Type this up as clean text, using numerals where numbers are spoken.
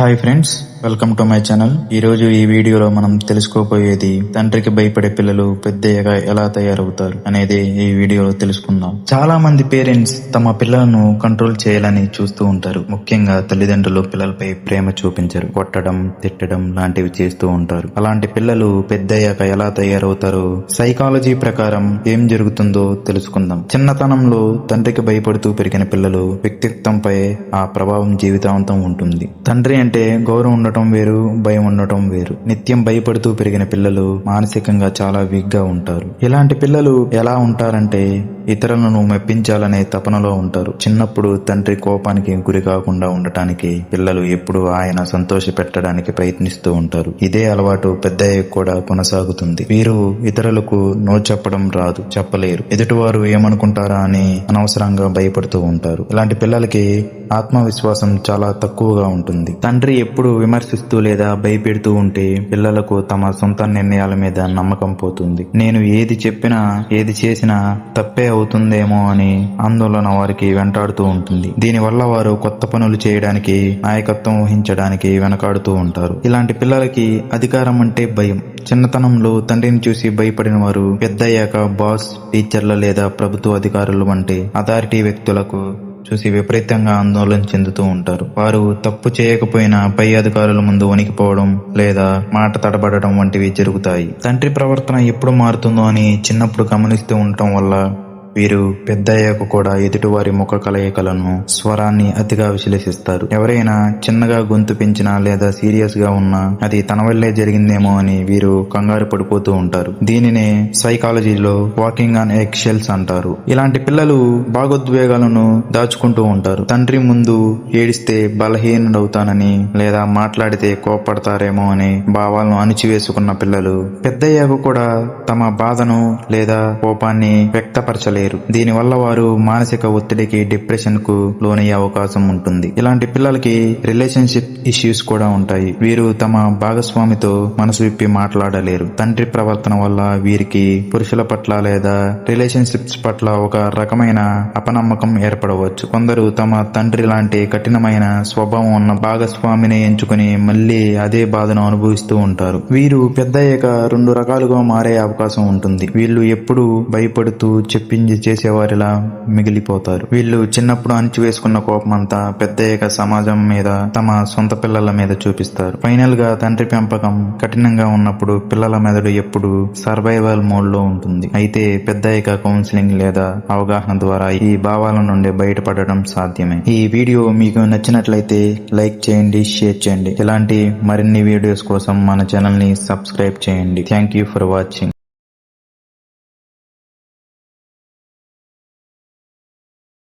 Hi friends, welcome to my channel. ఈరోజు ఈ వీడియోలో మనం తెలుసుకోబోయేది తండ్రికి భయపడే పిల్లలు పెద్దయ్యగా ఎలా తయారవుతారు అనేది ఈ వీడియోలో తెలుసుకుందాం. చాలా మంది పేరెంట్స్ తమ పిల్లలను కంట్రోల్ చేయాలని చూస్తూ ఉంటారు. ముఖ్యంగా తల్లిదండ్రులు పిల్లలపై ప్రేమ చూపించరు, కొట్టడం, తిట్టడం లాంటివి చేస్తూ ఉంటారు. అలాంటి పిల్లలు పెద్దయ్యాక ఎలా తయారవుతారో సైకాలజీ ప్రకారం ఏం జరుగుతుందో తెలుసుకుందాం. చిన్నతనంలో తండ్రికి భయపడుతూ పెరిగిన పిల్లలు వ్యక్తిత్వంపై ఆ ప్రభావం జీవితాంతం ఉంటుంది. తండ్రి అంటే గౌరవం ఉండటం వేరు, భయం ఉండటం వేరు. నిత్యం భయపడుతూ పెరిగిన పిల్లలు మానసికంగా చాలా వీక్ గా ఉంటారు. ఇలాంటి పిల్లలు ఎలా ఉంటారంటే ఇతరులను మెప్పించాలనే తపనలో ఉంటారు. చిన్నప్పుడు తండ్రి కోపానికి గురి కాకుండా ఉండటానికి పిల్లలు ఎప్పుడు ఆయన సంతోష పెట్టడానికి ప్రయత్నిస్తూ ఉంటారు. ఇదే అలవాటు పెద్దయ్య కూడా కొనసాగుతుంది. వీరు ఇతరులకు నో చెప్పడం రాదు, చెప్పలేరు. ఎదుటివారు ఏమనుకుంటారా అని అనవసరంగా భయపడుతూ ఉంటారు. ఇలాంటి పిల్లలకి ఆత్మవిశ్వాసం చాలా తక్కువగా ఉంటుంది. తండ్రి ఎప్పుడు విమర్శిస్తూ లేదా భయపెడుతూ ఉంటే పిల్లలకు తమ సొంత నిర్ణయాల మీద నమ్మకం పోతుంది. నేను ఏది చెప్పినా ఏది చేసినా తప్పే అవుతుందేమో అని ఆందోళన వారికి వెంటాడుతూ ఉంటుంది. దీనివల్ల వారు కొత్త పనులు చేయడానికి, నాయకత్వం వహించడానికి వెనకాడుతూ ఉంటారు. ఇలాంటి పిల్లలకి అధికారం అంటే భయం. చిన్నతనంలో తండ్రిని చూసి భయపడిన వారు పెద్దయ్యాక బాస్, టీచర్ల లేదా ప్రభుత్వ అధికారులు వంటి అథారిటీ వ్యక్తులకు చూసి విపరీతంగా ఆందోళన చెందుతూ ఉంటారు. వారు తప్పు చేయకపోయినా పై అధికారుల ముందు వణికిపోవడం లేదా మాట తడబడడం వంటివి జరుగుతాయి. తండ్రి ప్రవర్తన ఎప్పుడు మారుతుందో అని చిన్నప్పుడు గమనిస్తూ ఉండటం వల్ల వీరు పెద్దయ్యాక కూడా ఎదుటివారి ముఖ కలయికలను, స్వరాన్ని అతిగా విశ్లేషిస్తారు. ఎవరైనా చిన్నగా గొంతు పెంచినా లేదా సీరియస్ గా ఉన్నా అది తన వల్లే జరిగిందేమో అని వీరు కంగారు పడిపోతూ ఉంటారు. దీనినే సైకాలజీలో వాకింగ్ ఆన్ ఎగ్ షెల్స్ అంటారు. ఇలాంటి పిల్లలు భావోద్వేగాలను దాచుకుంటూ ఉంటారు. తండ్రి ముందు ఏడిస్తే బలహీనుడవుతానని లేదా మాట్లాడితే కోపడతారేమో అని భావాలను అణిచివేసుకున్న పిల్లలు పెద్దయ్యాక కూడా తమ బాధను లేదా కోపాన్ని వ్యక్తపరచలేరు. దీనివల్ల వారు మానసిక ఒత్తిడికి, డిప్రెషన్ కు లోనయ్యే అవకాశం ఉంటుంది. ఇలాంటి పిల్లలకి రిలేషన్షిప్ ఇష్యూస్ కూడా ఉంటాయి. వీరు తమ భాగస్వామితో మనసు విప్పి మాట్లాడలేరు. తండ్రి ప్రవర్తన వల్ల వీరికి పురుషుల పట్ల లేదా రిలేషన్షిప్స్ పట్ల ఒక రకమైన అపనమ్మకం ఏర్పడవచ్చు. కొందరు తమ తండ్రి లాంటి కఠినమైన స్వభావం ఉన్న భాగస్వామిని ఎంచుకుని మళ్ళీ అదే బాధను అనుభవిస్తూ ఉంటారు. వీరు పెద్దయ్యాక రెండు రకాలుగా మారే అవకాశం ఉంటుంది. వీళ్ళు ఎప్పుడు భయపడుతూ చెప్పింది చేసేవారిలా మిగిలిపోతారు. వీళ్ళు చిన్నప్పుడు అణిచివేసుకున్న కోపం అంతా పెద్దయ్యాక సమాజం మీద, తమ సొంత పిల్లల మీద చూపిస్తారు. ఫైనల్ గా తండ్రి పెంపకం కఠినంగా ఉన్నప్పుడు పిల్లల మెదడు ఎప్పుడు సర్వైవల్ మోడ్ లో ఉంటుంది. అయితే పెద్దయ్యాక కౌన్సిలింగ్ లేదా అవగాహన ద్వారా ఈ భావాల నుండి బయటపడడం సాధ్యమే. ఈ వీడియో మీకు నచ్చినట్లయితే లైక్ చేయండి, షేర్ చేయండి. ఇలాంటి మరిన్ని వీడియోస్ కోసం మన ఛానల్ ని సబ్స్క్రైబ్ చేయండి. Thank you for watching.